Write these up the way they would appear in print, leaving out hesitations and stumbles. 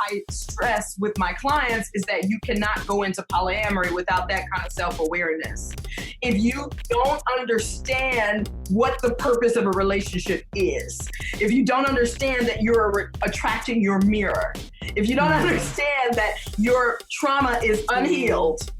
I stress with my clients is that you cannot go into polyamory without that kind of self-awareness. If you don't understand what the purpose of a relationship is, if you don't understand that you're attracting your mirror, if you don't understand that your trauma is unhealed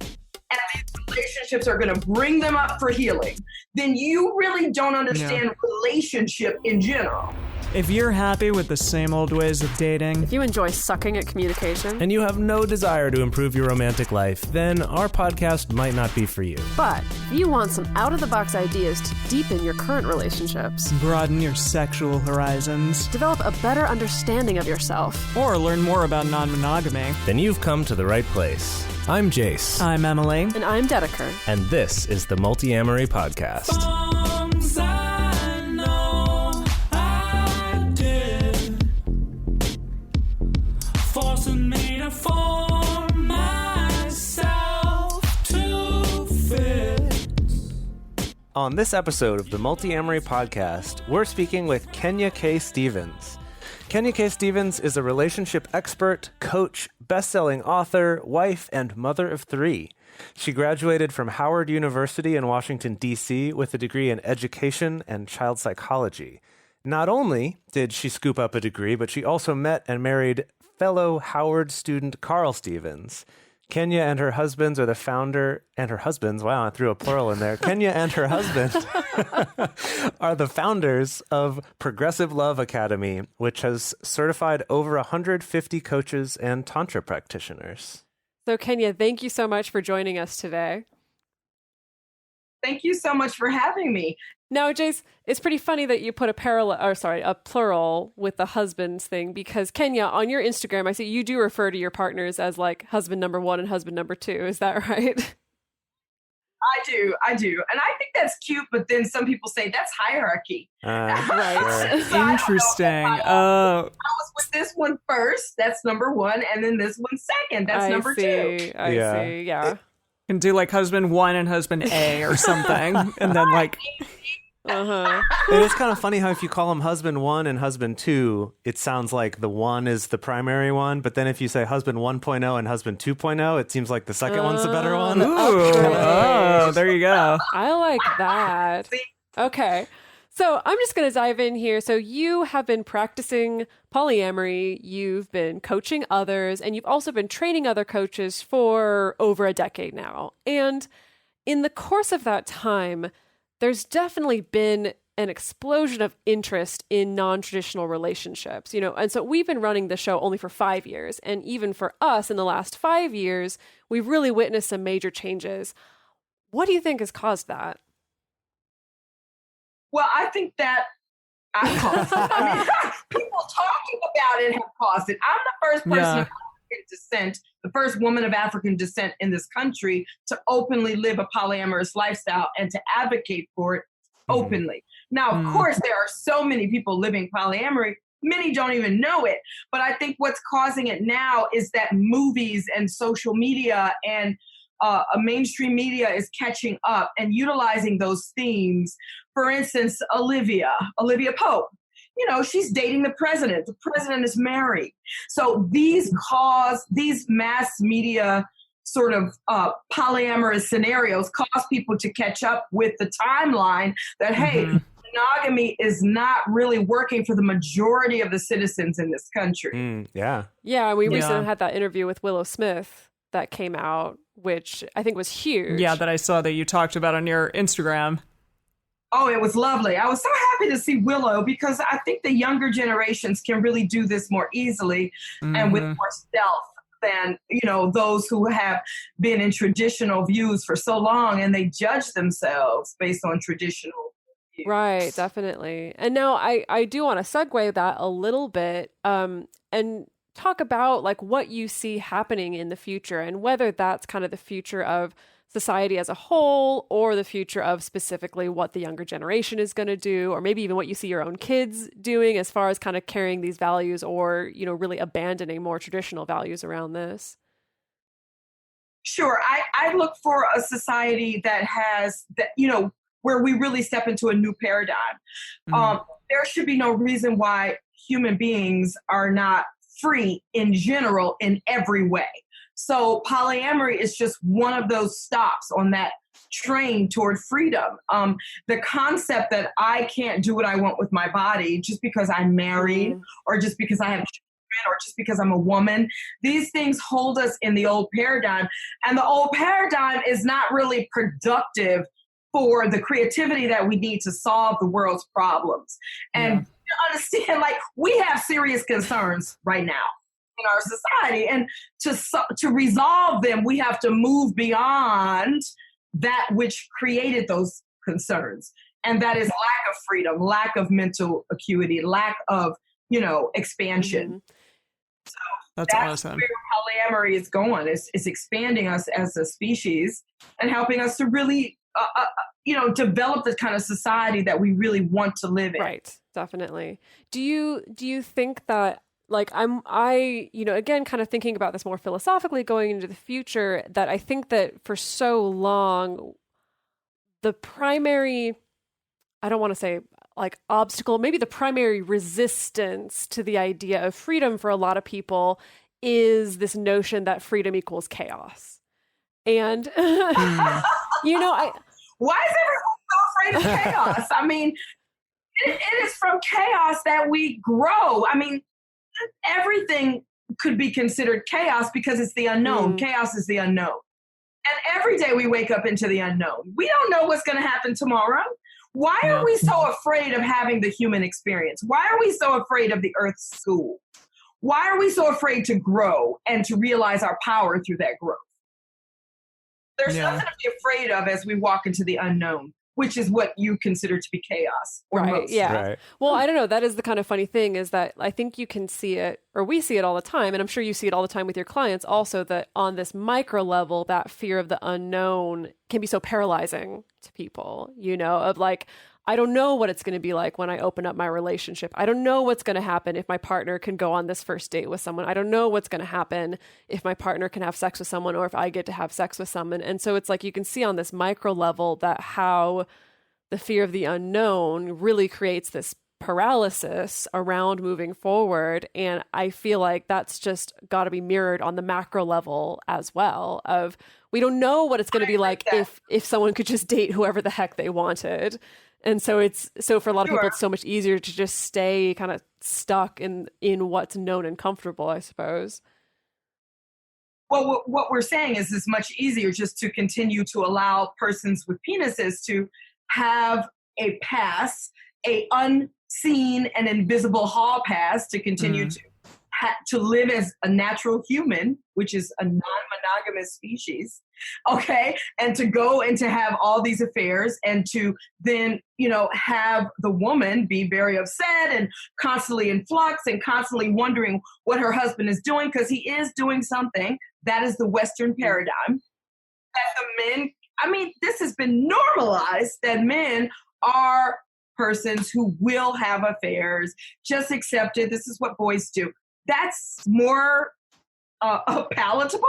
and these relationships are going to bring them up for healing, then you really don't understand relationship in general. If you're happy with the same old ways of dating, if you enjoy sucking at communication, and you have no desire to improve your romantic life, then our podcast might not be for you. But if you want some out-of-the-box ideas to deepen your current relationships, broaden your sexual horizons, develop a better understanding of yourself, or learn more about non-monogamy, then you've come to the right place. I'm Jase. I'm Emily. And I'm Dedeker. And this is the Multiamory podcast. On this episode of the Multiamory podcast, we're speaking with Kenya K. Stevens. Kenya K. Stevens is a relationship expert, coach, best-selling author, wife, and mother of three. She graduated from Howard University in Washington, D.C. with a degree in education and child psychology. Not only did she scoop up a degree, but she also met and married fellow Howard student Carl Stevens. Kenya and her husbands are the founder, and her husbands, wow, I threw a plural in there. Kenya and her husband are the founders of Progressive Love Academy, which has certified over 150 coaches and Tantra practitioners. So Kenya, thank you so much for joining us today. Thank you so much for having me. Now, Jase, it's pretty funny that you put a plural with the husbands thing, because Kenya, on your Instagram, I see you do refer to your partners as like husband number one and husband number two. Is that right? I do. And I think that's cute, but then some people say that's hierarchy. Right. So interesting. I was with this one first, that's number one, and then this one second, that's number two. I see, yeah. Can do like husband one and husband A or something. And then like... It is kind of funny how if you call them husband one and husband two, it sounds like the one is the primary one. But then if you say husband 1.0 and husband 2.0, it seems like the second one's the better one. Ooh. Oh, there you go. I like that. Okay. So I'm just going to dive in here. So you have been practicing polyamory, you've been coaching others, and you've also been training other coaches for over a decade now. And in the course of that time, there's definitely been an explosion of interest in non-traditional relationships, and so we've been running the show only for 5 years. And even for us in the last 5 years, we've really witnessed some major changes. What do you think has caused that? Well, I think that I caused it. I mean, people talking about it have caused it. I'm the first person of African descent, the first woman of African descent in this country to openly live a polyamorous lifestyle and to advocate for it openly. Now, of course, there are so many people living polyamory. Many don't even know it. But I think what's causing it now is that movies and social media and mainstream media is catching up and utilizing those themes. For instance, Olivia Pope, she's dating the president. The president is married. So these mass media sort of polyamorous scenarios cause people to catch up with the timeline that, hey, monogamy is not really working for the majority of the citizens in this country. Yeah, we recently had that interview with Willow Smith that came out, which I think was huge. Yeah, that I saw that you talked about on your Instagram. Oh, it was lovely. I was so happy to see Willow because I think the younger generations can really do this more easily and with more stealth than, those who have been in traditional views for so long and they judge themselves based on traditional views. Right, definitely. And now I do want to segue that a little bit and talk about like what you see happening in the future and whether that's kind of the future of society as a whole or the future of specifically what the younger generation is going to do, or maybe even what you see your own kids doing as far as kind of carrying these values or, really abandoning more traditional values around this. Sure. I look for a society that has that, where we really step into a new paradigm. There should be no reason why human beings are not free in general in every way. So polyamory is just one of those stops on that train toward freedom. The concept that I can't do what I want with my body just because I'm married or just because I have children or just because I'm a woman, these things hold us in the old paradigm. And the old paradigm is not really productive for the creativity that we need to solve the world's problems. And understand, like, we have serious concerns right now in our society, and to resolve them, we have to move beyond that which created those concerns, and that is lack of freedom, lack of mental acuity, lack of expansion. So that's awesome. Where polyamory is going. Is expanding us as a species and helping us to really develop the kind of society that we really want to live in. Right, definitely. Do you think that, like, again, kind of thinking about this more philosophically going into the future, that I think that for so long, the primary, I don't want to say like obstacle, maybe the primary resistance to the idea of freedom for a lot of people is this notion that freedom equals chaos. And, Why is everyone so afraid of chaos? I mean, it is from chaos that we grow. I mean, everything could be considered chaos because it's the unknown. Chaos is the unknown. And every day we wake up into the unknown. We don't know what's going to happen tomorrow. Why are we so afraid of having the human experience? Why are we so afraid of the Earth's school? Why are we so afraid to grow and to realize our power through that growth? There's nothing to be afraid of as we walk into the unknown, which is what you consider to be chaos. Right. Yeah. Right. Well, I don't know. That is the kind of funny thing, is that I think you can see it, or we see it all the time, and I'm sure you see it all the time with your clients also, that on this micro level, that fear of the unknown can be so paralyzing to people, of like, I don't know what it's going to be like when I open up my relationship. I don't know what's going to happen if my partner can go on this first date with someone. I don't know what's going to happen if my partner can have sex with someone, or if I get to have sex with someone. And so it's like, you can see on this micro level that how the fear of the unknown really creates this paralysis around moving forward. And I feel like that's just got to be mirrored on the macro level as well, of we don't know what it's going to be like if someone could just date whoever the heck they wanted. And so for a lot of people, it's so much easier to just stay kind of stuck in what's known and comfortable, I suppose. Well, what we're saying is it's much easier just to continue to allow persons with penises to have a pass, a unseen and invisible hall pass, to continue to live as a natural human, which is a non-monogamous species, okay? And to go and to have all these affairs, and to then, have the woman be very upset and constantly in flux and constantly wondering what her husband is doing, because he is doing something. That is the Western paradigm. That the men, this has been normalized, that men are persons who will have affairs. Just accept it. This is what boys do. That's more palatable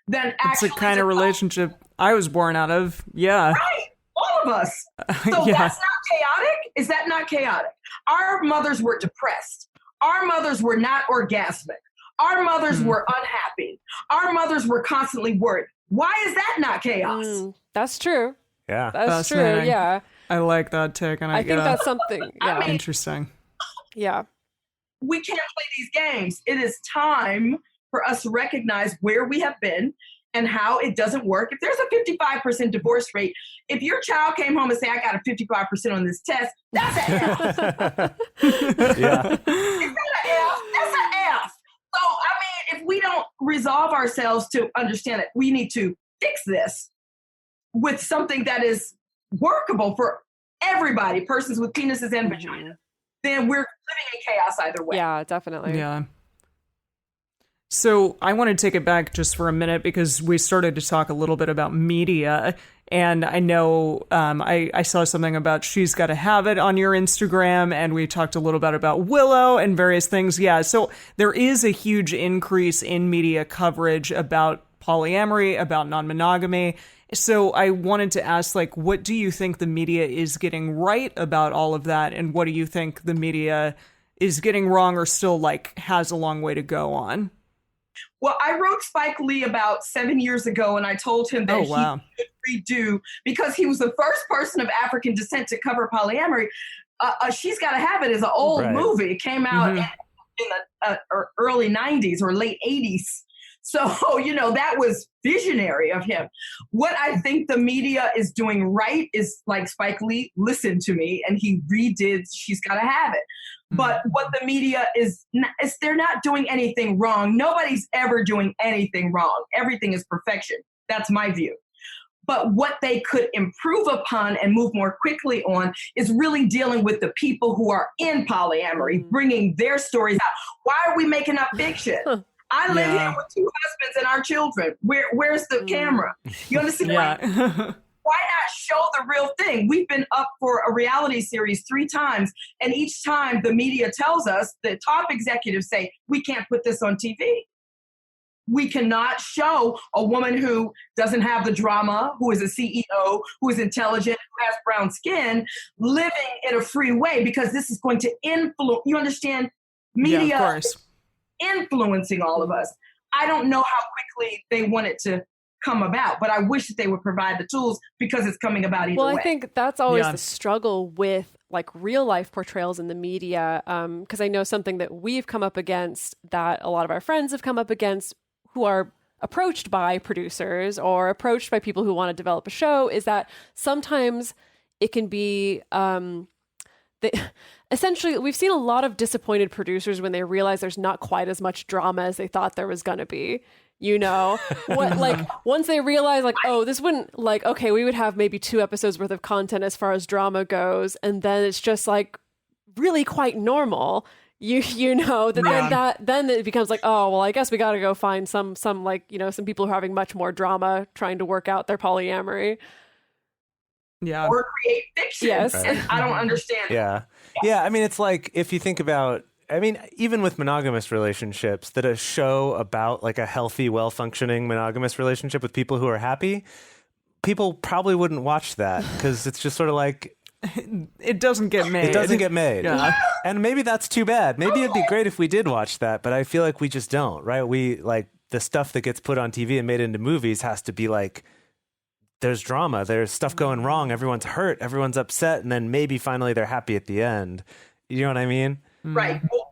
than actually. It's the kind of relationship I was born out of. Yeah. Right. All of us. So that's not chaotic. Is that not chaotic? Our mothers were depressed. Our mothers were not orgasmic. Our mothers were unhappy. Our mothers were constantly worried. Why is that not chaos? That's true. Yeah. That's true. Yeah. I like that take. And I think that's something. Yeah. Interesting. Yeah. We can't play these games. It is time for us to recognize where we have been and how it doesn't work. If there's a 55% divorce rate, if your child came home and say, I got a 55% on this test, that's an F. Yeah. Is that an F? That's an F. So, if we don't resolve ourselves to understand that we need to fix this with something that is workable for everybody, persons with penises and vagina, then we're living in chaos either way. Yeah, definitely. Yeah. So I want to take it back just for a minute, because we started to talk a little bit about media, and I know I saw something about She's Gotta Have It on your Instagram, and we talked a little bit about Willow and various things. Yeah, so there is a huge increase in media coverage about polyamory, about non-monogamy. So I wanted to ask, what do you think the media is getting right about all of that? And what do you think the media is getting wrong or still like has a long way to go on? Well, I wrote Spike Lee about 7 years ago, and I told him that he should redo, because he was the first person of African descent to cover polyamory. She's Gotta Have It is an old movie. It came out in the early 90s or late 80s. So, you know, that was visionary of him. What I think the media is doing right is, like Spike Lee listened to me and he redid She's Gotta Have It. But what the media is they're not doing anything wrong. Nobody's ever doing anything wrong. Everything is perfection. That's my view. But what they could improve upon and move more quickly on is really dealing with the people who are in polyamory, bringing their stories out. Why are we making up fiction? I live here with 2 husbands and our children. Where's the camera? You understand? Why not show the real thing? We've been up for a reality series 3 times, and each time the media tells us, the top executives say, we can't put this on TV. We cannot show a woman who doesn't have the drama, who is a CEO, who is intelligent, who has brown skin, living in a free way, because this is going to influence, you understand? Media is influencing all of us. I don't know how quickly they want it to come about, but I wish that they would provide the tools, because it's coming about either way. Well, I think that's always the struggle with like real life portrayals in the media, because I know something that we've come up against, that a lot of our friends have come up against, who are approached by producers or approached by people who want to develop a show, is that sometimes it can be essentially, we've seen a lot of disappointed producers when they realize there's not quite as much drama as they thought there was going to be. You know, what, like once they realize like, oh, this wouldn't, like, okay, we would have maybe 2 episodes worth of content as far as drama goes. And then it's just like really quite normal. You know, then it becomes like, oh, well, I guess we got to go find some like, you know, some people who are having much more drama trying to work out their polyamory. Or create fiction. Yes. And I don't understand. Yeah. I mean, it's like, if you think about, I mean, even with monogamous relationships, that a show about like a healthy, well-functioning monogamous relationship with people who are happy, people probably wouldn't watch that, because it's just sort of like, it doesn't get made. It doesn't get made. Yeah. And maybe that's too bad. Maybe it'd be great if we did watch that, but I feel like we just don't, right? We like the stuff that gets put on TV and made into movies has to be like, there's drama, there's stuff going wrong, everyone's hurt, everyone's upset, and then maybe finally they're happy at the end. You know what I mean? Right. Well,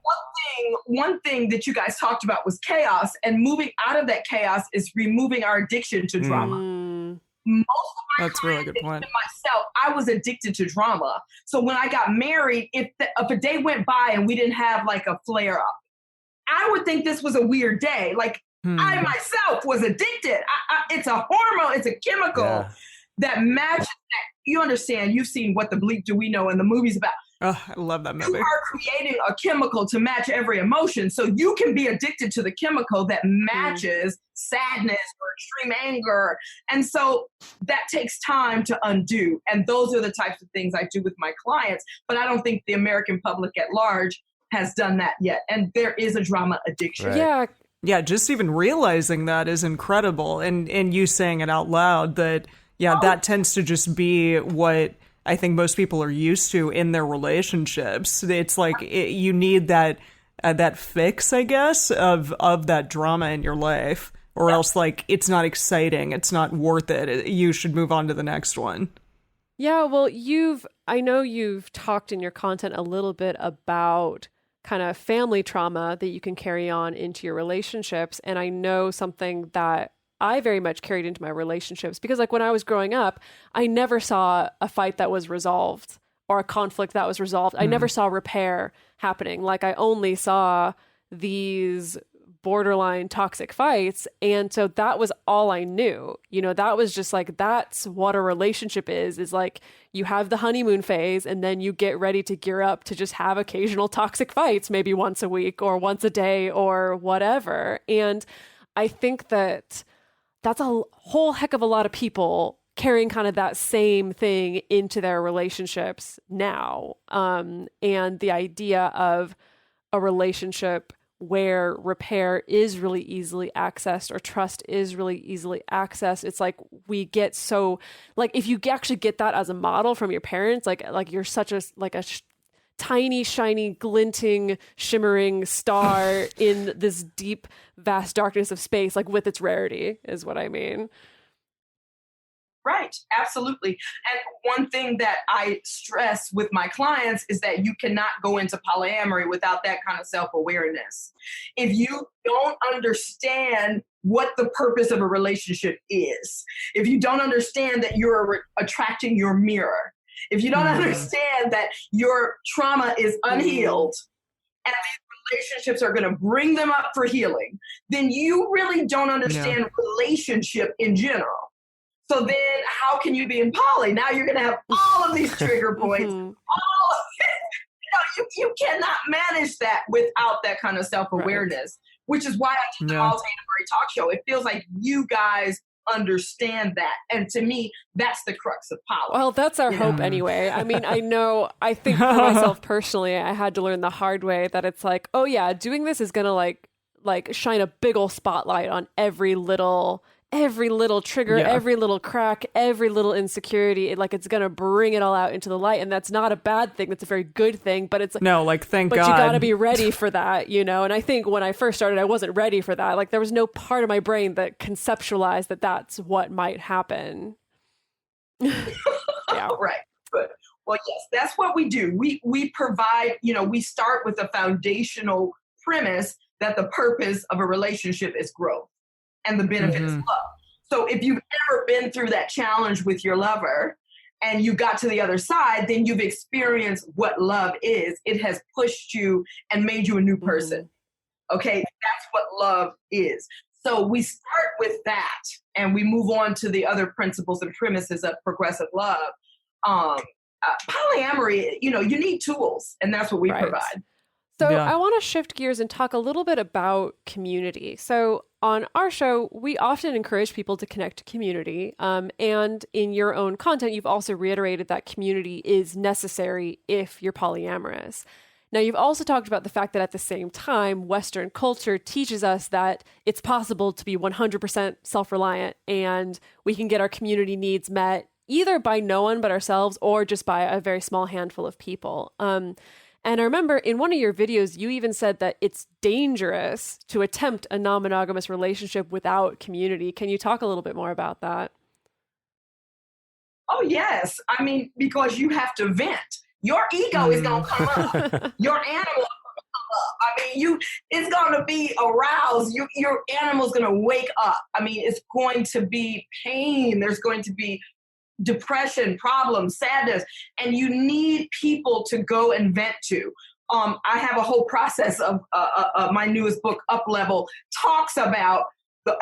one thing that you guys talked about was chaos, and moving out of that chaos is removing our addiction to drama. Most of my That's a really good point. Myself, I was addicted to drama. So when I got married, if a day went by and we didn't have like a flare up, I would think this was a weird day. Like I myself was addicted. It's a hormone, it's a chemical that matches that. You understand, you've seen What the Bleep Do We Know in the movies about. Oh, I love that movie. You are creating a chemical to match every emotion. So you can be addicted to the chemical that matches sadness or extreme anger. And so that takes time to undo. And those are the types of things I do with my clients. But I don't think the American public at large has done that yet. And there is a drama addiction. Right. Yeah, just even realizing that is incredible. And you saying it out loud, that, that tends to just be what I think most people are used to in their relationships. It's like you need that fix, I guess, of that drama in your life, or else like it's not exciting, it's not worth it. You should move on to the next one. Yeah, well, I know you've talked in your content a little bit about kind of family trauma that you can carry on into your relationships, and I know something that I very much carried into my relationships, because like when I was growing up, I never saw a fight that was resolved or a conflict that was resolved. I never saw repair happening. Like I only saw these borderline toxic fights. And so that was all I knew. You know, that was just like, that's what a relationship is like you have the honeymoon phase and then you get ready to gear up to just have occasional toxic fights, maybe once a week or once a day or whatever. And I think that that's a whole heck of a lot of people carrying kind of that same thing into their relationships now. And the idea of a relationship where repair is really easily accessed or trust is really easily accessed. It's like we get so, like if you actually get that as a model from your parents, like you're such a tiny, shiny, glinting, shimmering star in this deep, vast darkness of space, like with its rarity, is what I mean. Right, absolutely. And one thing that I stress with my clients is that you cannot go into polyamory without that kind of self-awareness. If you don't understand what the purpose of a relationship is, if you don't understand that you're attracting your mirror, if you don't understand that your trauma is unhealed and these relationships are going to bring them up for healing, then you really don't understand relationship in general. So then how can you be in poly? Now you're going to have all of these trigger points. All of it. You cannot manage that without that kind of self-awareness, which is why I do the Multiamory talk show. It feels like you guys understand that. And to me, that's the crux of poly. Well, that's our hope anyway. I mean, I think for myself personally, I had to learn the hard way that it's like, oh yeah, doing this is going to like shine a big old spotlight on every little trigger, every little crack, every little insecurity. It's going to bring it all out into the light. And that's not a bad thing. That's a very good thing. But it's thank God. But you got to be ready for that, And I think when I first started, I wasn't ready for that. Like there was no part of my brain that conceptualized that that's what might happen. Right. Good. Well, yes, that's what we do. We provide, we start with a foundational premise that the purpose of a relationship is growth. And the benefit is love. So if you've ever been through that challenge with your lover and you got to the other side, then you've experienced what love is. It has pushed you and made you a new person. Okay, that's what love is. So we start with that and we move on to the other principles and premises of progressive love. Polyamory, you need tools, and that's what we provide. So I want to shift gears and talk a little bit about community. So on our show, we often encourage people to connect to community. And in your own content, you've also reiterated that community is necessary if you're polyamorous. Now, you've also talked about the fact that at the same time, Western culture teaches us that it's possible to be 100% self-reliant and we can get our community needs met either by no one but ourselves or just by a very small handful of people. And I remember in one of your videos, you even said that it's dangerous to attempt a non-monogamous relationship without community. Can you talk a little bit more about that? Oh, yes. I mean, because you have to vent. Your ego is going to come up. Your animal is going to come up. I mean, it's going to be aroused. Your animal's going to wake up. I mean, it's going to be pain. There's going to be depression, problems, sadness, and you need people to go and vent to. I have a whole process of my newest book, Up Level, talks about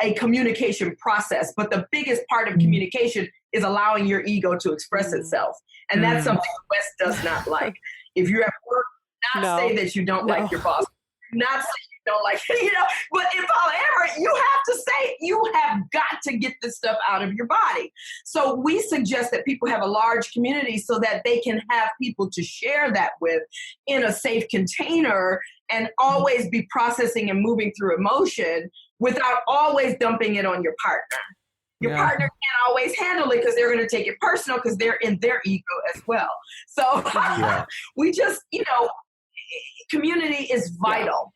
a communication process, but the biggest part of communication is allowing your ego to express itself. And that's something the West does not like. If you're at work, say that you don't like your boss. Not say you don't like, but in polyamory, you have to say, you have got to get this stuff out of your body. So we suggest that people have a large community so that they can have people to share that with in a safe container and always be processing and moving through emotion without always dumping it on your partner. Your partner can't always handle it because they're going to take it personal because they're in their ego as well. So we just, community is vital.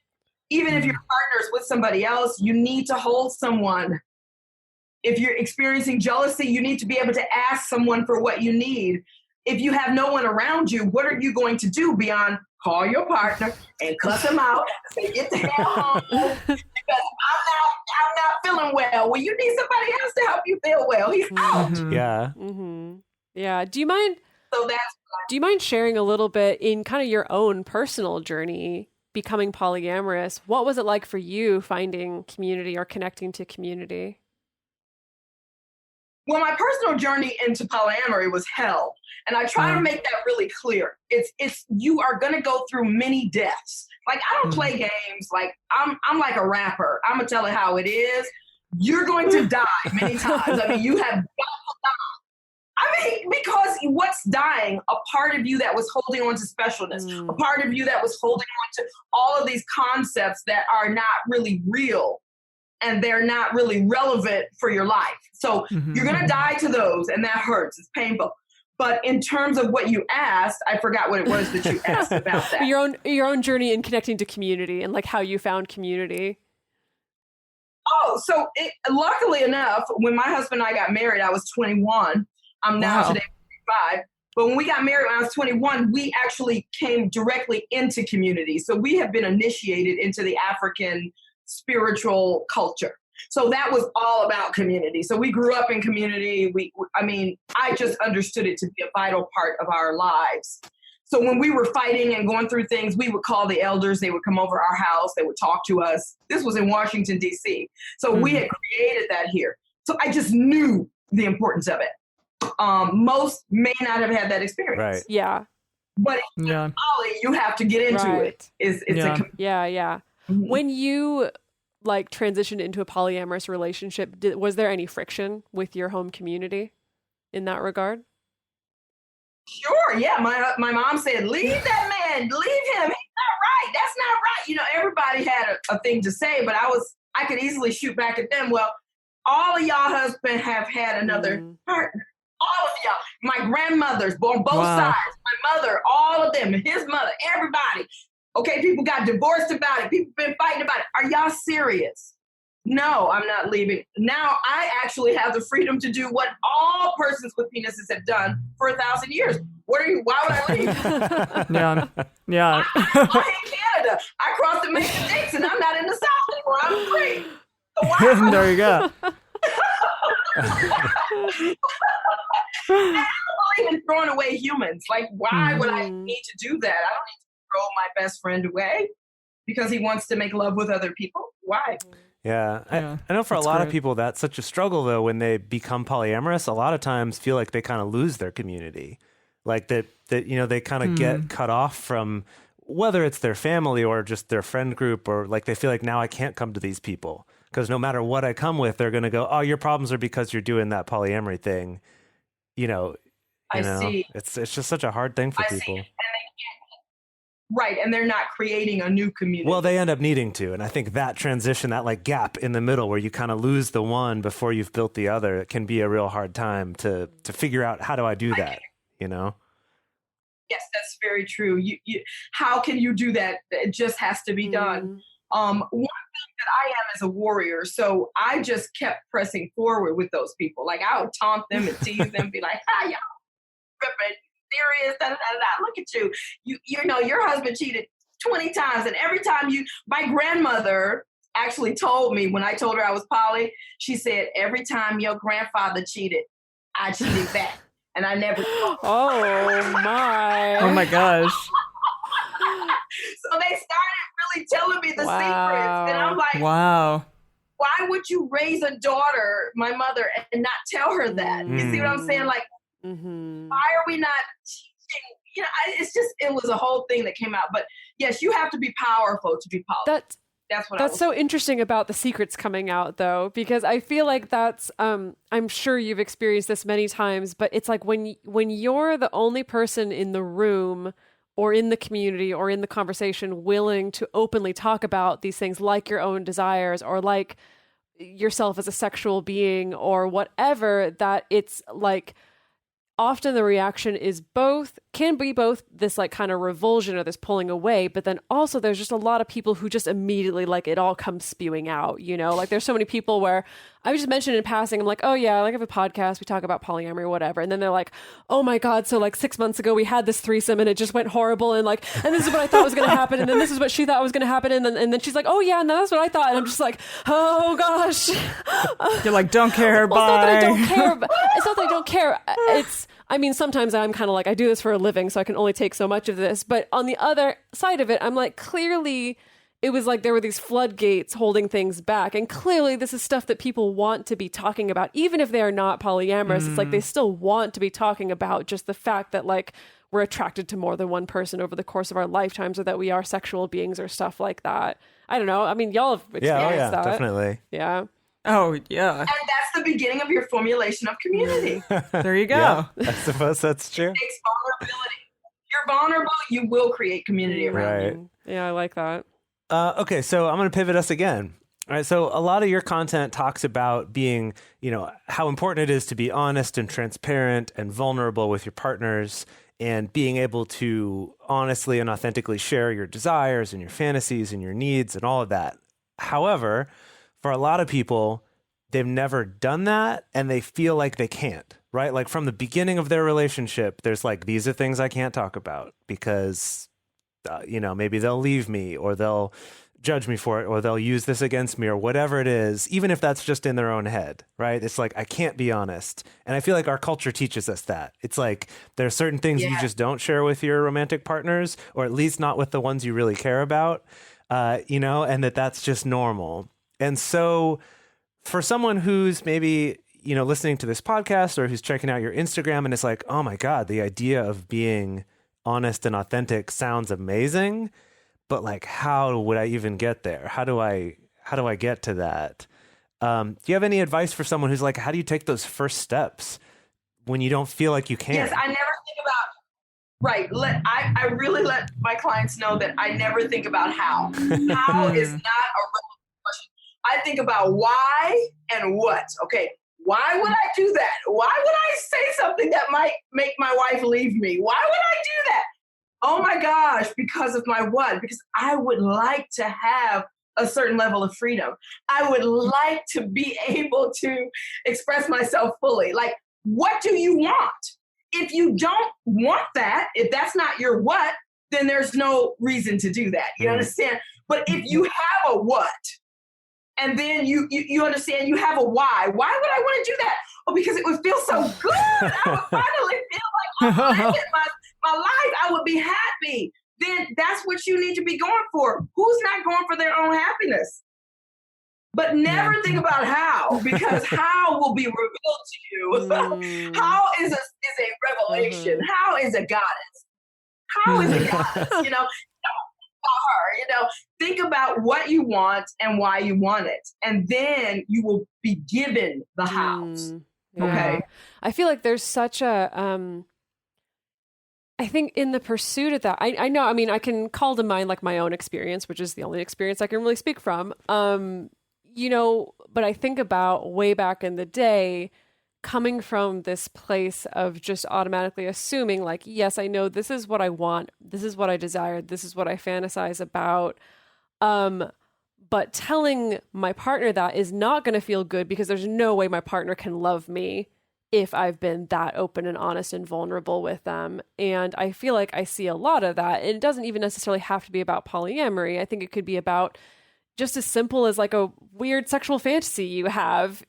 Even if your partner's with somebody else, you need to hold someone. If you're experiencing jealousy, you need to be able to ask someone for what you need. If you have no one around you, what are you going to do beyond call your partner and cuss him out and say, get the hell home because I'm not feeling well. Well, you need somebody else to help you feel well. He's out. Yeah. Yeah. Do you mind sharing a little bit in kind of your own personal journey becoming polyamorous? What was it like for you finding community or connecting to community? Well, my personal journey into polyamory was hell. And I try to make that really clear. It's you are going to go through many deaths. Like, I don't play games. Like, I'm like a rapper. I'm going to tell it how it is. You're going to die many times. I mean, you have got to die. I mean, because what's dying? A part of you that was holding on to specialness, a part of you that was holding on to all of these concepts that are not really real and they're not really relevant for your life. So you're going to die to those, and that hurts. It's painful. But in terms of what you asked, I forgot what it was that you asked about that. Your own journey in connecting to community and like how you found community. Oh, so luckily enough, when my husband and I got married, I was 21. I'm now today 45. But when we got married when I was 21, we actually came directly into community. So we have been initiated into the African spiritual culture. So that was all about community. So we grew up in community. I just understood it to be a vital part of our lives. So when we were fighting and going through things, we would call the elders. They would come over our house. They would talk to us. This was in Washington, D.C. So we had created that here. So I just knew the importance of it. Most may not have had that experience. Right. Yeah. But in Poly, you have to get into it. Yeah. Mm-hmm. When you like transitioned into a polyamorous relationship, was there any friction with your home community in that regard? Sure. Yeah. My mom said, leave that man, leave him. He's not right. That's not right. You know, everybody had a thing to say, but I could easily shoot back at them. Well, all of y'all husbands have had another partner. All of y'all. My grandmothers on both sides, my mother, all of them, his mother, everybody. Okay, people got divorced about it. People been fighting about it. Are y'all serious? No, I'm not leaving. Now I actually have the freedom to do what all persons with penises have done for 1,000 years. Why would I leave? Yeah. I'm in Canada. I crossed the major states and I'm not in the South anymore. I'm free. So why there you go. I don't believe in throwing away humans. Like, why would I need to do that? I don't need to throw my best friend away because he wants to make love with other people. Why? Yeah. I know for a lot of people that's such a struggle, though, when they become polyamorous, a lot of times feel like they kind of lose their community. Like that you know, they kind of get cut off from whether it's their family or just their friend group, or like they feel like now I can't come to these people because no matter what I come with, they're going to go, oh, your problems are because you're doing that polyamory thing. You know, see. It's just such a hard thing for people. See. Right, and they're not creating a new community. Well, they end up needing to, and I think that transition, that like gap in the middle where you kind of lose the one before you've built the other, it can be a real hard time to figure out, how do I do that, you know? Yes, that's very true. You how can you do that? It just has to be done. One thing that I am is a warrior, so I just kept pressing forward with those people. Like I would taunt them and tease them, be like, "Hi, y'all, ripping serious? Da, da, da, da. Look at you. You know your husband cheated 20 times, and every time my grandmother actually told me when I told her I was poly, she said every time your grandfather cheated, I cheated back, and I never. Oh my gosh. So they started really telling me the secrets. And I'm like, wow. Why would you raise a daughter, my mother, and not tell her that? You see what I'm saying? Like, why are we not teaching? You know, it was a whole thing that came out. But yes, you have to be powerful to be poly. That's so interesting about the secrets coming out, though, because I feel like that's, I'm sure you've experienced this many times, but it's like when you're the only person in the room or in the community or in the conversation willing to openly talk about these things, like your own desires or like yourself as a sexual being or whatever, that it's like often the reaction can be both this like kind of revulsion or this pulling away, but then also there's just a lot of people who just immediately like it all comes spewing out, you know, like there's so many people where I just mentioned in passing, I'm like, oh yeah, like I have a podcast, we talk about polyamory or whatever. And then they're like, oh my God, so like 6 months ago we had this threesome and it just went horrible. And like, and this is what I thought was going to happen. And then this is what she thought was going to happen. And then she's like, oh yeah, and that's what I thought. And I'm just like, oh gosh. You're like, don't care, well, bye. It's not that I don't care. But it's not that I don't care. I mean, sometimes I'm kind of like, I do this for a living, so I can only take so much of this. But on the other side of it, I'm like, clearly it was like there were these floodgates holding things back. And clearly this is stuff that people want to be talking about, even if they are not polyamorous. It's like they still want to be talking about just the fact that like we're attracted to more than one person over the course of our lifetimes, or that we are sexual beings or stuff like that. I don't know. I mean, y'all have experienced that. Definitely. Yeah. Oh, yeah. And that's the beginning of your formulation of community. There you go. Yeah, I suppose that's true. It takes vulnerability. If you're vulnerable, you will create community around you. Yeah, I like that. Okay, so I'm going to pivot us again. All right, so a lot of your content talks about being, how important it is to be honest and transparent and vulnerable with your partners and being able to honestly and authentically share your desires and your fantasies and your needs and all of that. However, for a lot of people, they've never done that and they feel like they can't, right? Like from the beginning of their relationship, there's like, these are things I can't talk about because, maybe they'll leave me or they'll judge me for it or they'll use this against me or whatever it is, even if that's just in their own head, right? It's like, I can't be honest. And I feel like our culture teaches us that. It's like, there are certain things you just don't share with your romantic partners, or at least not with the ones you really care about, and that's just normal. And so for someone who's maybe, listening to this podcast or who's checking out your Instagram and it's like, oh my God, the idea of being honest and authentic sounds amazing. But like, how would I even get there? How do I get to that? Do you have any advice for someone who's like, how do you take those first steps when you don't feel like you can? Yes, I never think about, I really let my clients know that I never think about how. How is not a relevant question. I think about why and what. Okay, why would I do that? Why would I say something that might make my wife leave me? Why would I do that? Oh my gosh, because of my what? Because I would like to have a certain level of freedom. I would like to be able to express myself fully. Like, what do you want? If you don't want that, if that's not your what, then there's no reason to do that. You understand? But if you have a what, and then you understand you have a why would I want to do that? Oh, because it would feel so good. I would finally feel like I'm living my life. I would be happy. Then that's what you need to be going for. Who's not going for their own happiness? But never think about how, because how will be revealed to you. How is a revelation. How is a goddess. How is a goddess? Her, think about what you want and why you want it. And then you will be given the hows. Yeah. Okay. I feel like there's such a, I think in the pursuit of that, I know, I can call to mind like my own experience, which is the only experience I can really speak from. But I think about way back in the day, coming from this place of just automatically assuming like, yes, I know this is what I want. This is what I desire. This is what I fantasize about. But telling my partner that is not going to feel good because there's no way my partner can love me if I've been that open and honest and vulnerable with them. And I feel like I see a lot of that. And it doesn't even necessarily have to be about polyamory. I think it could be about just as simple as like a weird sexual fantasy you have,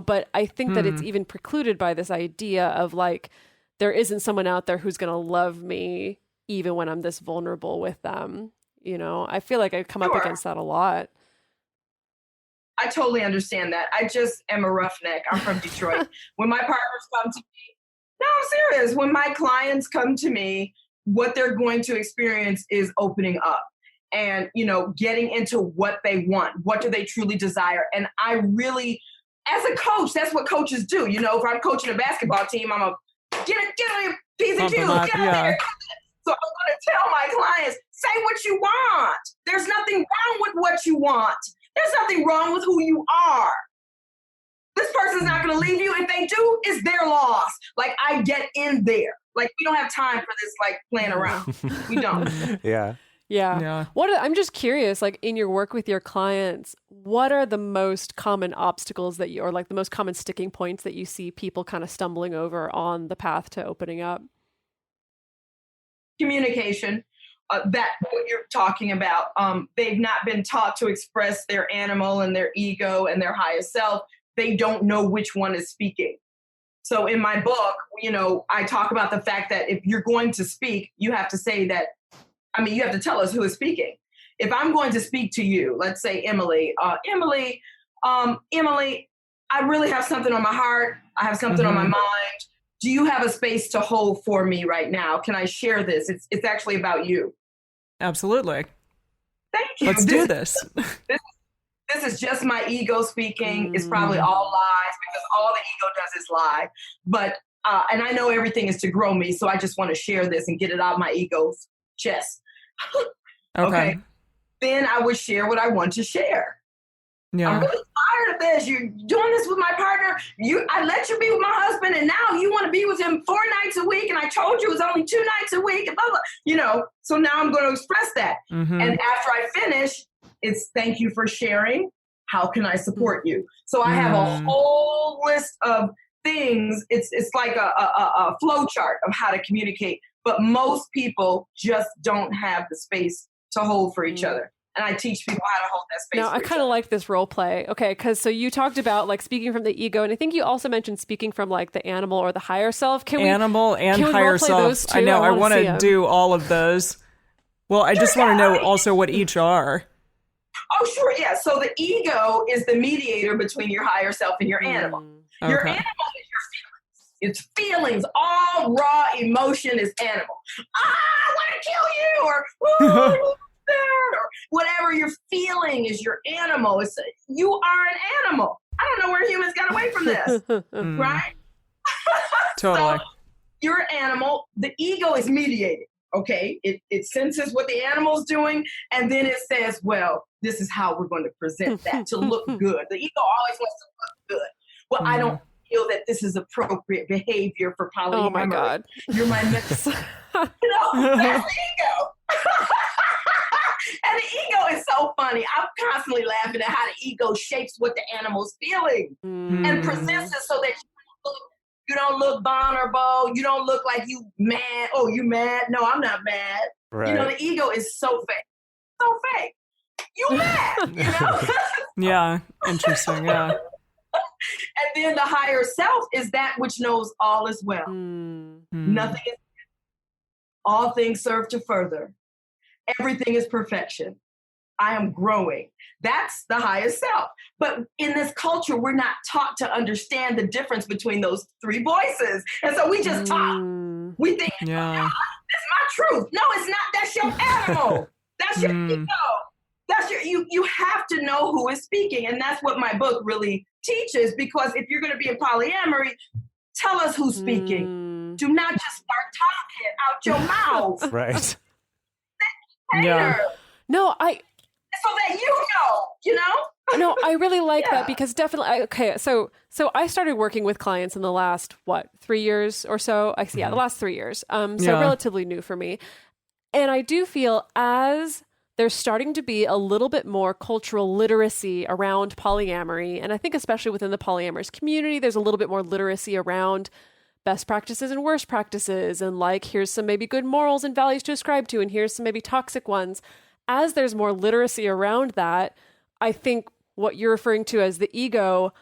but I think that it's even precluded by this idea of like, there isn't someone out there who's going to love me even when I'm this vulnerable with them. I feel like I come up against that a lot. I totally understand that. I just am a roughneck. I'm from Detroit. When my partners come to me, no, I'm serious. When my clients come to me, what they're going to experience is opening up. And, getting into what they want. What do they truly desire? And I really, as a coach, that's what coaches do. If I'm coaching a basketball team, I'm get a piece of juice, get up there. So I'm going to tell my clients, say what you want. There's nothing wrong with what you want. There's nothing wrong with who you are. This person's not going to leave you. If they do, it's their loss. Like, I get in there. Like, we don't have time for this, like, playing around. We don't. Yeah. I'm just curious, like in your work with your clients, what are the most common obstacles that or like the most common sticking points that you see people kind of stumbling over on the path to opening up? Communication. That what you're talking about. They've not been taught to express their animal and their ego and their highest self. They don't know which one is speaking. So in my book, I talk about the fact that if you're going to speak, you have to say that. You have to tell us who is speaking. If I'm going to speak to you, let's say Emily, Emily, I really have something on my heart. I have something on my mind. Do you have a space to hold for me right now? Can I share this? It's actually about you. Absolutely. Thank you. Let's do this. This is just my ego speaking. It's probably all lies because all the ego does is lie. But, and I know everything is to grow me. So I just want to share this and get it out of my ego's chest. Okay. Then I would share what I want to share. Yeah. I'm really tired of this. You're doing this with my partner. I let you be with my husband, and now you want to be with him 4 nights a week, and I told you it was only 2 nights a week, and blah, blah. So now I'm going to express that. Mm-hmm. And after I finish, it's thank you for sharing. How can I support you? So I have a whole list of things. It's like a flow chart of how to communicate. But most people just don't have the space to hold for each other. And I teach people how to hold that space. Now, I kind of like this role play. Okay, because so you talked about like speaking from the ego, and I think you also mentioned speaking from like the animal or the higher self. Animal and higher self. I know. I want to do all of those. Well, I just want to know also what each are. Oh, sure. Yeah. So the ego is the mediator between your higher self and your animal. Okay. Your animal is your feelings. It's feelings. All raw emotion is animal. I want to kill you, or or whatever you're feeling is your animal. You are an animal. I don't know where humans got away from this, right? Totally. So you're an animal. The ego is mediated. Okay, it senses what the animal's doing, and then it says, well, this is how we're going to present that to look good. The ego always wants to look good. Well, I don't feel that this is appropriate behavior for polyamory. Oh my God. You're my next. That's the ego. And the ego is so funny. I'm constantly laughing at how the ego shapes what the animal's feeling and presents it so that you don't look vulnerable. You don't look like you mad. Oh, you mad? No, I'm not mad. Right. The ego is so fake. So fake. You mad, Yeah, interesting, yeah. And then the higher self is that which knows all is well. Nothing is. All things serve to further. Everything is perfection. I am growing. That's the highest self. But in this culture, we're not taught to understand the difference between those 3 voices. And so we just talk. We think, that's my truth. No, it's not. That's your animal. That's your ego. That's you have to know who is speaking. And that's what my book really teaches, because if you're going to be in polyamory, tell us who's speaking. Do not just start talking out your mouth. Right. Yeah. No, so that you know? No, I really like that, because definitely, okay, so I started working with clients in the last, 3 years or so? The last 3 years. So relatively new for me. And I do feel as there's starting to be a little bit more cultural literacy around polyamory, and I think especially within the polyamorous community, there's a little bit more literacy around best practices and worst practices, and like, here's some maybe good morals and values to ascribe to, and here's some maybe toxic ones. As there's more literacy around that, I think what you're referring to as the ego,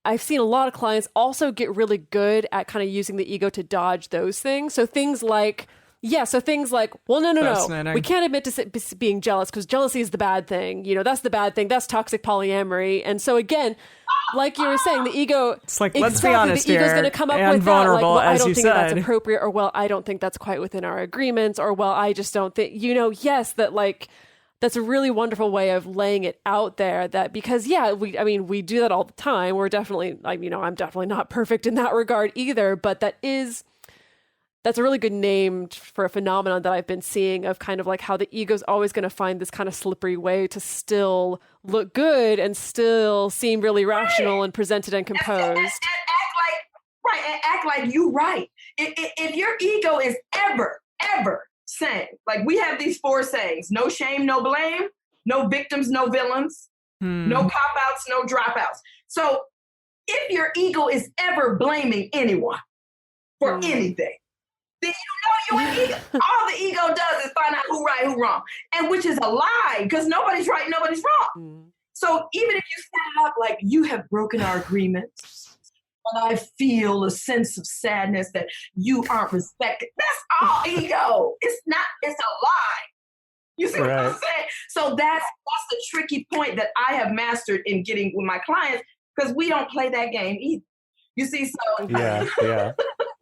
I've seen a lot of clients also get really good at kind of using the ego to dodge those things. So things like, well, no, we can't admit to being jealous because jealousy is the bad thing. That's the bad thing. That's toxic polyamory. And so again, like you were saying, the ego, it's like, let's be honest the ego's going to come up with that, like, well, I don't think that's appropriate, or well, I don't think that's quite within our agreements, or well, I just don't think, yes, that like, that's a really wonderful way of laying it out there, that because, we do that all the time. We're definitely, I'm definitely not perfect in that regard either, but that's a really good name for a phenomenon that I've been seeing of kind of like how the ego's always going to find this kind of slippery way to still look good and still seem really rational and presented and composed. And act like you right. If your ego is ever saying, like we have these 4 sayings: no shame, no blame, no victims, no villains, no cop-outs, no dropouts. So if your ego is ever blaming anyone for anything, then you ain't ego. All the ego does is find out who right, who wrong, and which is a lie, because nobody's right, nobody's wrong. So even if you set it up like you have broken our agreements, and I feel a sense of sadness that you aren't respected, that's all ego. It's not. It's a lie. You see what I'm saying? So that's the tricky point that I have mastered in getting with my clients, because we don't play that game either. You see, so yeah.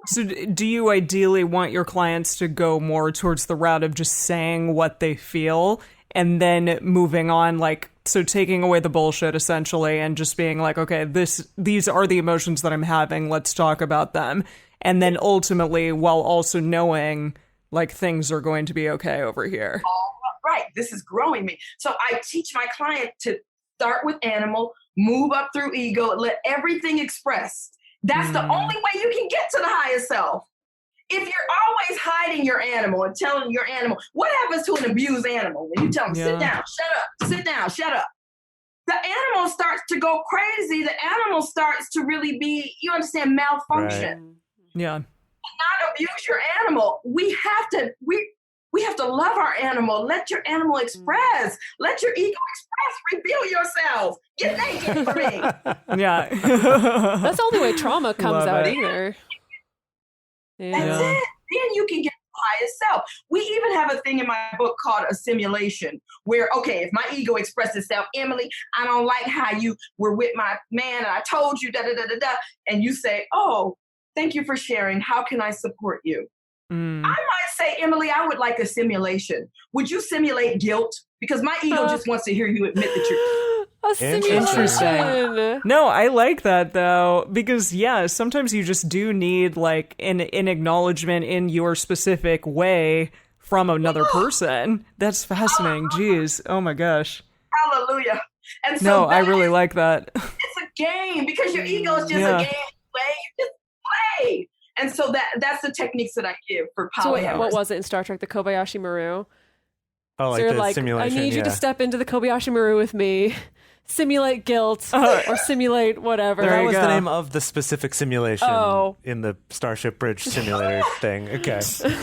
So do you ideally want your clients to go more towards the route of just saying what they feel and then moving on, like, so taking away the bullshit essentially and just being like, okay, these are the emotions that I'm having, let's talk about them. And then ultimately, while also knowing like things are going to be okay over here. Right. This is growing me. So I teach my client to Start with animal, move up through ego, let everything express. That's the only way you can get to the highest self. If you're always hiding your animal and telling your animal, what happens to an abused animal when you tell them, sit down, shut up, sit down, shut up? The animal starts to go crazy. The animal starts to really be, you understand, malfunction. Right. Yeah. Not abuse your animal. We have to love our animal. Let your animal express. Let your ego express. Reveal yourself. Get naked for me. Yeah. That's the only way trauma comes Love out it. either. That's it. Then you can get the highest self. We even have a thing in my book called a simulation where, okay, if my ego expresses itself, Emily, I don't like how you were with my man and I told you da-da-da-da-da. And you say, oh, thank you for sharing. How can I support you? I might say, Emily, I would like a simulation. Would you simulate guilt? Because my ego just wants to hear you admit that you're... A simulation. Interesting. No, I like that though, because sometimes you just do need like an acknowledgement in your specific way from another person. That's fascinating. Jeez. Oh my gosh. Hallelujah. And so no, I really like that. It's a game because your ego is just a game play. You just play. And so that's the techniques that I give for polyamory. So what was it in Star Trek, the Kobayashi Maru? Oh, So like the like, simulation. I need you to step into the Kobayashi Maru with me, simulate guilt, or simulate whatever. That was the name of the specific simulation in the Starship Bridge simulator thing. Okay. I'm such a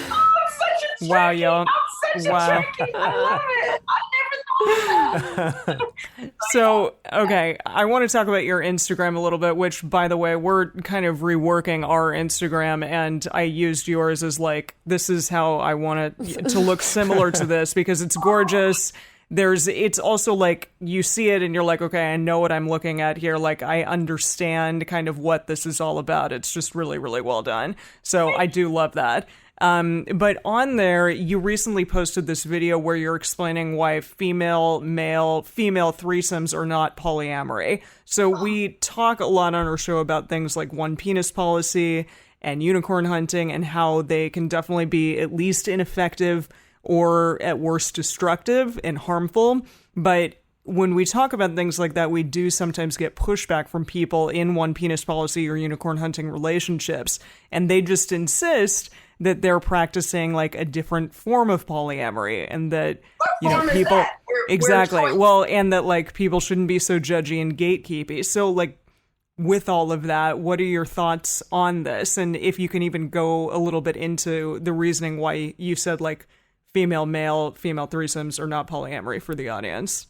Wow, tricky. yo. I'm such a tricky. I love it. I never thought of that. So, okay, I want to talk about your Instagram a little bit, which, by the way, we're kind of reworking our Instagram, and I used yours as like, this is how I want it to look similar to this, because it's gorgeous. It's also like, you see it and you're like, okay, I know what I'm looking at here. Like, I understand kind of what this is all about. It's just really, really well done. So I do love that. But on there, you recently posted this video where you're explaining why female threesomes are not polyamory. So we talk a lot on our show about things like one penis policy and unicorn hunting and how they can definitely be at least ineffective or at worst destructive and harmful. But when we talk about things like that, we do sometimes get pushback from people in one penis policy or unicorn hunting relationships. And they just insist that they're practicing like a different form of polyamory and that, people exactly. Well, and that like people shouldn't be so judgy and gatekeepy. So like with all of that, what are your thoughts on this? And if you can even go a little bit into the reasoning why you said like female threesomes are not polyamory for the audience.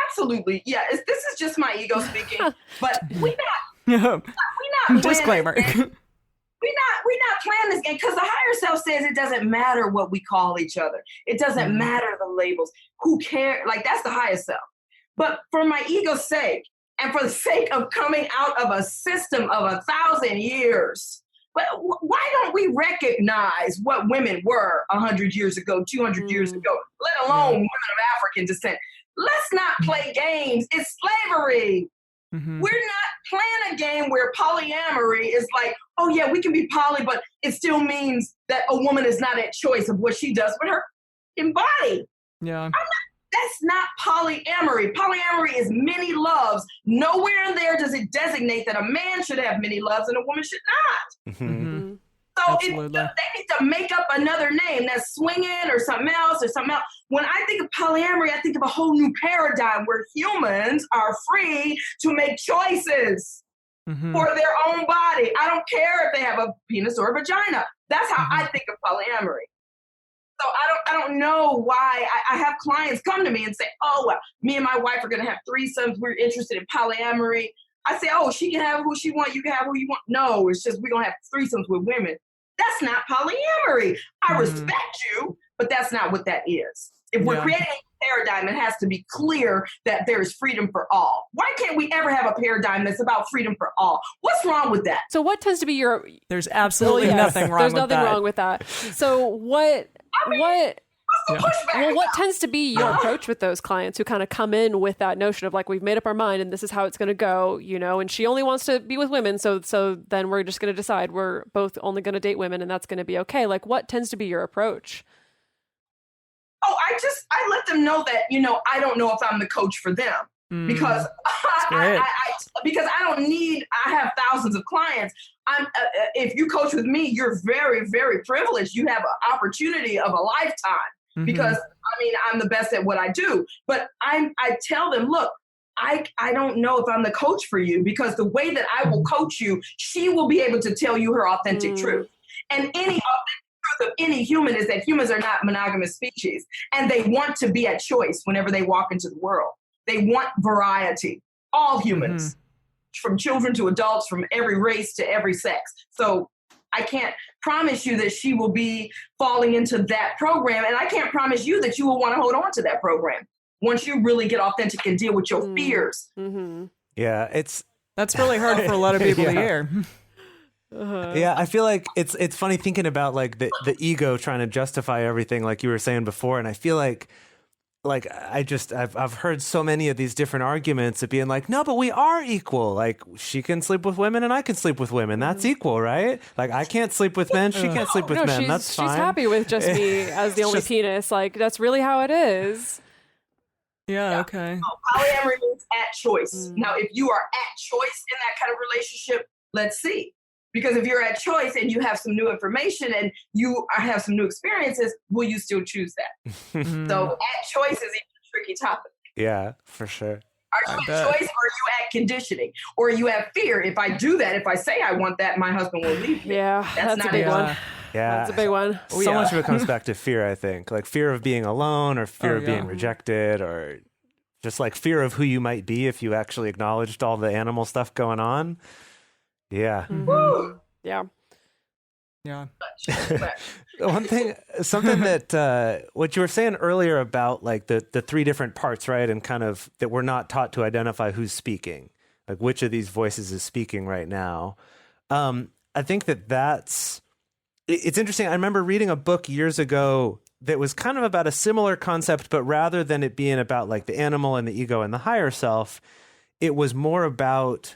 Absolutely. Yeah. This is just my ego speaking, but we're not disclaimer. We're not playing this game because the higher self says it doesn't matter what we call each other. It doesn't matter the labels. Who cares? Like, that's the higher self. But for my ego's sake, and for the sake of coming out of a system of 1,000 years, but why don't we recognize what women were 100 years ago, 200 years ago, let alone women of African descent? Let's not play games. It's slavery. Mm-hmm. We're not playing a game where polyamory is like, oh yeah, we can be poly, but it still means that a woman is not at choice of what she does with her body. Yeah. That's not polyamory. Polyamory is many loves. Nowhere in there does it designate that a man should have many loves and a woman should not. Mm-hmm. So they need to make up another name that's swinging or something else. When I think of polyamory, I think of a whole new paradigm where humans are free to make choices for their own body. I don't care if they have a penis or a vagina. That's how I think of polyamory. So I don't know why I have clients come to me and say, oh, well, me and my wife are going to have threesomes. We're interested in polyamory. I say, oh, she can have who she wants. You can have who you want. No, it's just we're going to have threesomes with women. That's not polyamory. I respect you, but that's not what that is. If we're creating a paradigm, it has to be clear that there is freedom for all. Why can't we ever have a paradigm that's about freedom for all? What's wrong with that? So what tends to be your... There's absolutely nothing wrong with that. There's nothing wrong with that. So what tends to be your approach with those clients who kind of come in with that notion of like, we've made up our mind and this is how it's going to go, and she only wants to be with women. So then we're just going to decide we're both only going to date women and that's going to be okay. Like, what tends to be your approach? Oh, I let them know that, I don't know if I'm the coach for them. because because I have thousands of clients. If you coach with me, you're very, very privileged. You have an opportunity of a lifetime because I'm the best at what I do. But I tell them, look, I don't know if I'm the coach for you, because the way that I will coach you, she will be able to tell you her authentic truth. And any authentic truth of any human is that humans are not monogamous species, and they want to be at choice whenever they walk into the world. They want variety. All humans, from children to adults, from every race to every sex. So I can't promise you that she will be falling into that program, and I can't promise you that you will want to hold on to that program once you really get authentic and deal with your fears. Yeah, that's really hard for a lot of people to hear. Yeah, I feel like it's funny thinking about like the ego trying to justify everything, like you were saying before, and I feel like I've heard so many of these different arguments of being like, no, but we are equal. Like, she can sleep with women and I can sleep with women. That's equal, right? Like, I can't sleep with men, she can't sleep with men. That's fine. She's happy with just me as the only penis. Like, that's really how it is. Yeah, okay. No, polyamory means at choice. Now, if you are at choice in that kind of relationship, let's see. Because if you're at choice and you have some new information and you have some new experiences, will you still choose that? So at choice is even a tricky topic. Yeah, for sure. Are you at choice, or are you at conditioning? Or you have fear? If I do that, if I say I want that, my husband will leave me. Yeah, that's a big one. Yeah. That's a big one. So much of it comes back to fear, I think. Like fear of being alone, or fear of being rejected, or just like fear of who you might be if you actually acknowledged all the animal stuff going on. Yeah. Yeah. Yeah. One thing, something that what you were saying earlier about like the three different parts, right? And kind of that we're not taught to identify who's speaking, like which of these voices is speaking right now. I think it's interesting. I remember reading a book years ago that was kind of about a similar concept, but rather than it being about like the animal and the ego and the higher self, it was more about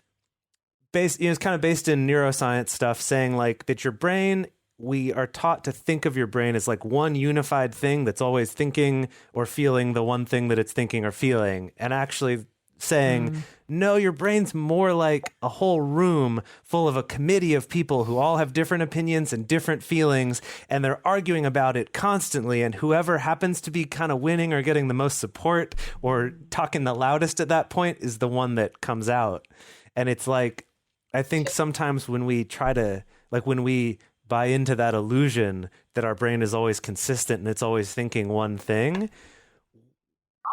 it's kind of based in neuroscience stuff, saying like that your brain, we are taught to think of your brain as like one unified thing that's always thinking or feeling the one thing that it's thinking or feeling, and actually saying, no, your brain's more like a whole room full of a committee of people who all have different opinions and different feelings, and they're arguing about it constantly, and whoever happens to be kind of winning or getting the most support or talking the loudest at that point is the one that comes out. And it's like, I think sometimes when we try to, like when we buy into that illusion that our brain is always consistent and it's always thinking one thing,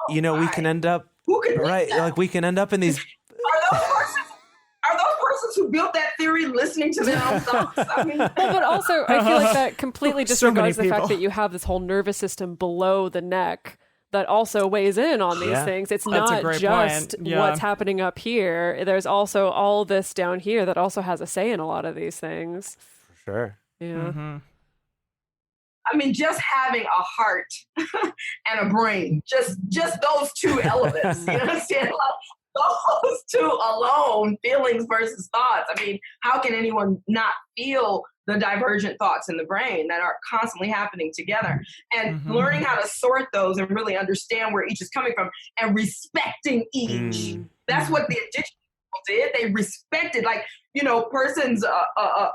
we can end up, like we can end up in these. Are those persons who built that theory listening to their own thoughts? I mean, but also I feel like that completely disregards the fact that you have this whole nervous system below the neck that also weighs in on these things. It's not just what's happening up here. There's also all this down here that also has a say in a lot of these things. For sure. Yeah. I mean, just having a heart and a brain, just those two elements, you understand? Like, those two alone, feelings versus thoughts. I mean, how can anyone not feel the divergent thoughts in the brain that are constantly happening together? And learning how to sort those and really understand where each is coming from and respecting each. That's what the indigenous people did. They respected, like, persons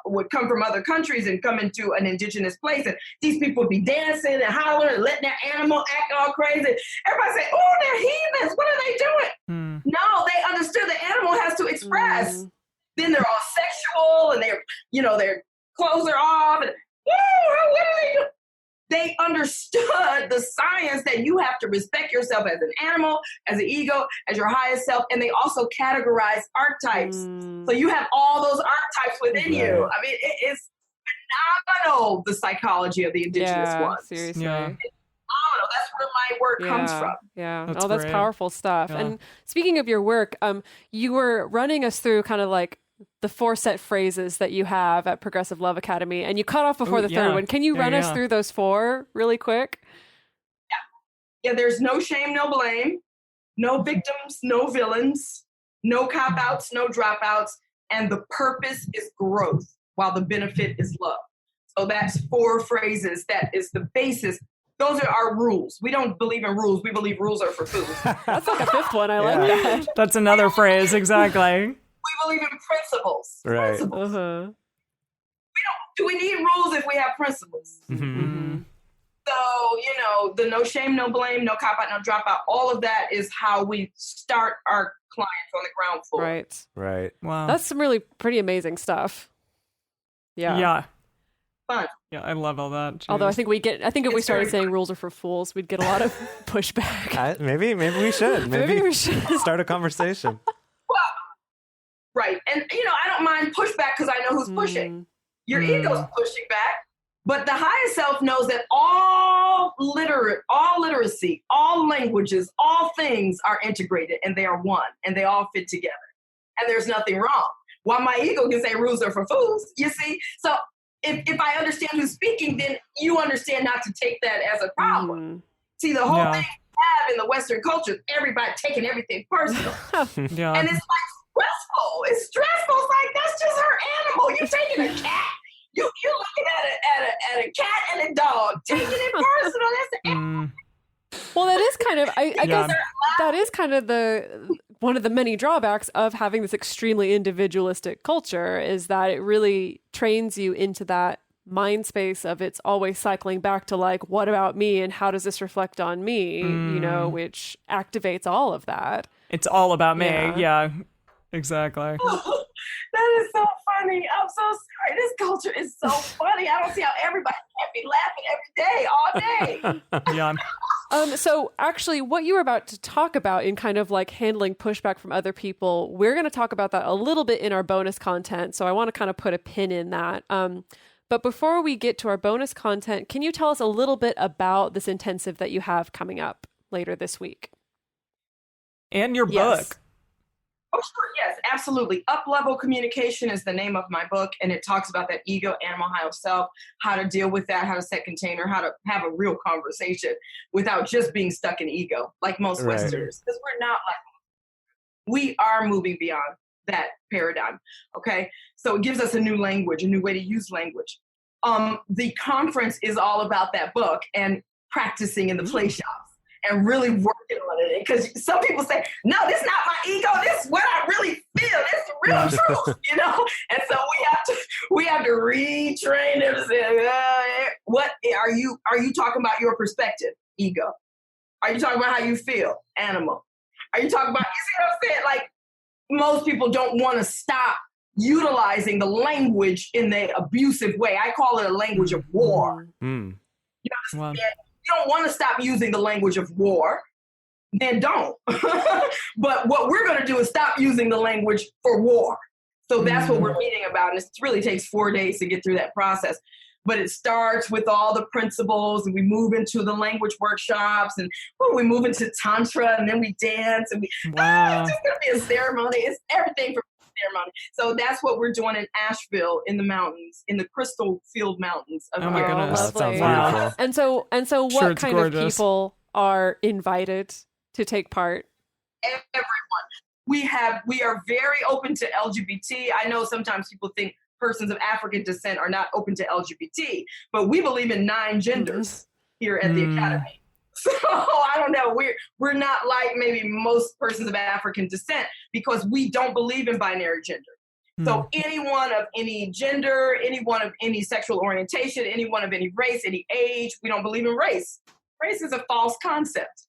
would come from other countries and come into an indigenous place, and these people would be dancing and hollering and letting their animal act all crazy. Everybody say, oh, they're heathens. What are they doing? No, they understood the animal has to express. Then they're all sexual, and their clothes are off. And, what are they doing? They understood the science that you have to respect yourself as an animal, as an ego, as your highest self. And they also categorize archetypes. So you have all those archetypes within you. I mean, it is phenomenal, the psychology of the indigenous ones. Seriously. Yeah. That's where my work comes from. Yeah. That's powerful stuff. Yeah. And speaking of your work, you were running us through kind of like the 4 set phrases that you have at Progressive Love Academy, and you cut off before the third one. Can you run us through those 4 really quick? Yeah, there's no shame, no blame, no victims, no villains, no cop-outs, no dropouts, and the purpose is growth while the benefit is love. So that's 4 phrases. That is the basis Those are our rules. We don't believe in rules. We believe rules are for fools. That's like a fifth one. I like that. That's another phrase, exactly. We believe in principles. Right. Principles. Uh-huh. Do we need rules if we have principles? Mm-hmm. So, the no shame, no blame, no cop out, no dropout, all of that is how we start our clients on the ground floor. Right. Wow. That's some really pretty amazing stuff. Yeah. Yeah. Fun. Yeah, I love all that. Jeez. Although I think if we started saying fun. rules are for fools, we'd get a lot of pushback. Maybe we should. Maybe we should start a conversation. Well, right. And, I don't mind pushback because I know who's pushing. Your ego's pushing back. But the higher self knows that all literacy, all languages, all things are integrated and they are one and they all fit together. And there's nothing wrong. While my ego can say rules are for fools, you see? So if I understand who's speaking, then you understand not to take that as a problem. See, the whole thing we have in the Western culture, everybody taking everything personal. Yeah. And it's like stressful. It's stressful. It's like, that's just her animal. You're taking a cat. You're looking at a cat and a dog, taking it personal. Well, that is kind of, I guess that is kind of one of the many drawbacks of having this extremely individualistic culture is that it really trains you into that mind space of it's always cycling back to like, what about me and how does this reflect on me, which activates all of that. It's all about me. Yeah, exactly. That is so funny. I'm so sorry. This culture is so funny. I don't see how everybody can't be laughing every day, all day. Yeah. So actually what you were about to talk about in kind of like handling pushback from other people, we're going to talk about that a little bit in our bonus content. So I want to kind of put a pin in that. But before we get to our bonus content, can you tell us a little bit about this intensive that you have coming up later this week? And your book. Oh, sure. Yes, absolutely. Up-level communication is the name of my book, and it talks about that ego, animal, higher self, how to deal with that, how to set container, how to have a real conversation without just being stuck in ego, like most Westerners. Because we're not like, we are moving beyond that paradigm. Okay, so it gives us a new language, a new way to use language. The conference is all about that book and practicing in the play shops. And really working on it. Because some people say, no, this is not my ego. This is what I really feel. This is the real truth, And so we have to retrain them to say, what are you talking about your perspective, ego? Are you talking about how you feel, animal? Are you talking about, you see what I'm saying? Like, most people don't want to stop utilizing the language in the abusive way. I call it a language of war. You understand? You don't want to stop using the language of war, then don't. But what we're going to do is stop using the language for war. So that's what we're meeting about. And it really takes 4 days to get through that process. But it starts with all the principles, and we move into the language workshops, and we move into Tantra, and then we dance, and it's just going to be a ceremony. It's everything from ceremony. So that's what we're doing in Asheville, in the mountains, in the Crystal Field Mountains. Oh my goodness, lovely. That sounds wonderful. And so what kind gorgeous. of people are invited to take part? Everyone. We are very open to LGBT. I know sometimes people think persons of African descent are not open to LGBT, but we believe in 9 genders here at the Academy. So I don't know. We're not like maybe most persons of African descent because we don't believe in binary gender. So anyone of any gender, anyone of any sexual orientation, anyone of any race, any age, we don't believe in race. Race is a false concept.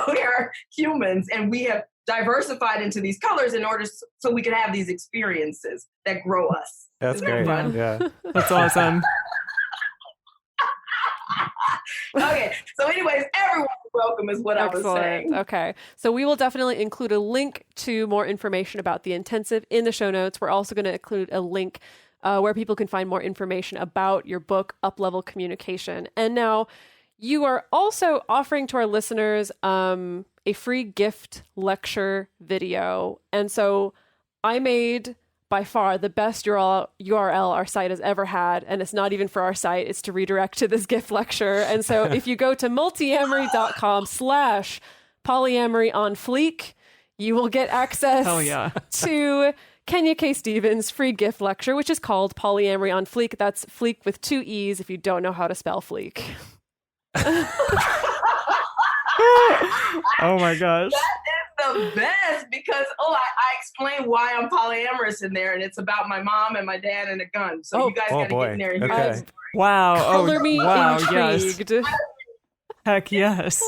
We are humans, and we have diversified into these colors in order so we can have these experiences that grow us. That's great. Yeah. That's awesome. Okay, so anyways, everyone's welcome is what I was saying. Okay, so we will definitely include a link to more information about the intensive in the show notes. We're also going to include a link where people can find more information about your book, Up-Level Communication. And now you are also offering to our listeners a free gift lecture video. And so I made by far the best URL our site has ever had. And it's not even for our site. It's to redirect to this gift lecture. And so if you go to multiamory.com/polyamory on fleek, you will get access to Kenya K. Stevens' free gift lecture, which is called Polyamory on Fleek. That's fleek with 2 E's if you don't know how to spell fleek. Oh my gosh. That is the best because, I explain why I'm polyamorous in there, and it's about my mom and my dad and a gun. So you guys got to get in there and hear Okay. this. Wow. Color me intrigued. Yes. Heck yes.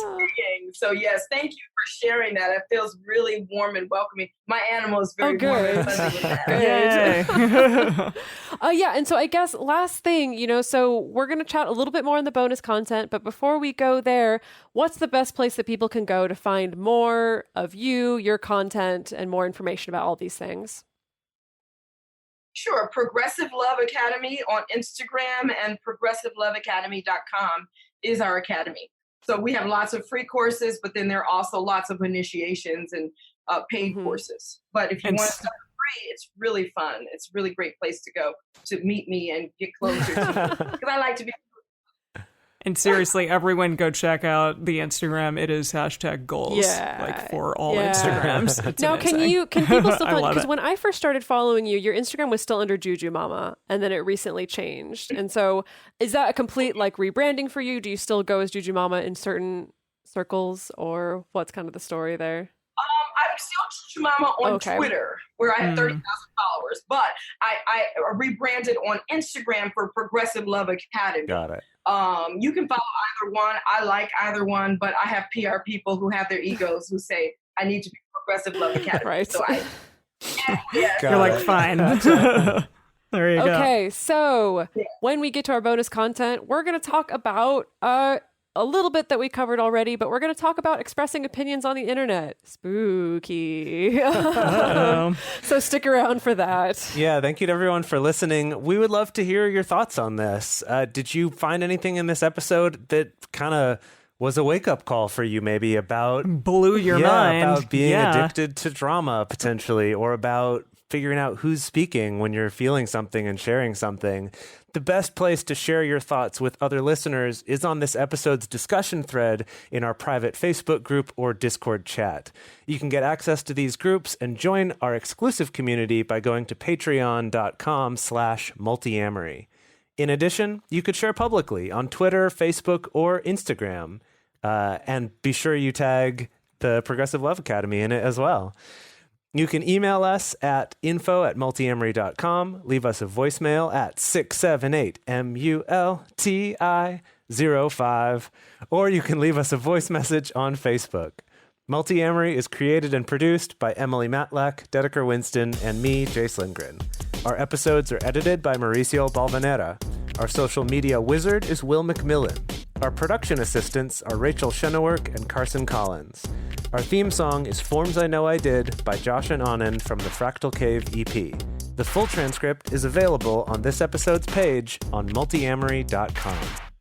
So yes, thank you for sharing that. It feels really warm and welcoming. My animal is very warm and fuzzy with that. Yay. Yeah, and so I guess last thing, so we're going to chat a little bit more on the bonus content, but before we go there, what's the best place that people can go to find more of you, your content, and more information about all these things? Sure. Progressive Love Academy on Instagram and progressiveloveacademy.com is our academy. So we have lots of free courses, but then there are also lots of initiations and paid courses. But if you want to start free, it's really fun. It's a really great place to go to meet me and get closer to me. Because I like to be. And seriously, everyone go check out the Instagram. It is #goals. Like for all Instagrams. It's now, amazing. can people still find, because it. when I first started following you, your Instagram was still under Juju Mama, and then it recently changed. And so is that a complete rebranding for you? Do you still go as Juju Mama in certain circles, or what's kind of the story there? I'm still Juju Mama on Twitter, where I have 30,000 followers, but I rebranded on Instagram for Progressive Love Academy. Got it. You can follow either one. I like either one, but I have PR people who have their egos who say I need to be Progressive Love Academy. Right. So you're like, fine. There you go. Okay, so when we get to our bonus content, we're going to talk about a little bit that we covered already, but we're going to talk about expressing opinions on the internet. Spooky. So stick around for that. Yeah, thank you to everyone for listening. We would love to hear your thoughts on this. Did you find anything in this episode that kind of was a wake-up call for you, maybe about... Blew your mind. About being addicted to drama, potentially, or about figuring out who's speaking when you're feeling something and sharing something. The best place to share your thoughts with other listeners is on this episode's discussion thread in our private Facebook group or Discord chat. You can get access to these groups and join our exclusive community by going to patreon.com/multiamory. In addition, you could share publicly on Twitter, Facebook, or Instagram. And be sure you tag the Progressive Love Academy in it as well. You can email us at info@multiamory.com, leave us a voicemail at 678-MULTI-05, or you can leave us a voice message on Facebook. Multiamory is created and produced by Emily Matlack, Dedeker Winston, and me, Jase Lindgren. Our episodes are edited by Mauricio Balvanera. Our social media wizard is Will McMillan. Our production assistants are Rachel Shenowork and Carson Collins. Our theme song is Forms I Know I Did by Josh and Anand from the Fractal Cave EP. The full transcript is available on this episode's page on multiamory.com.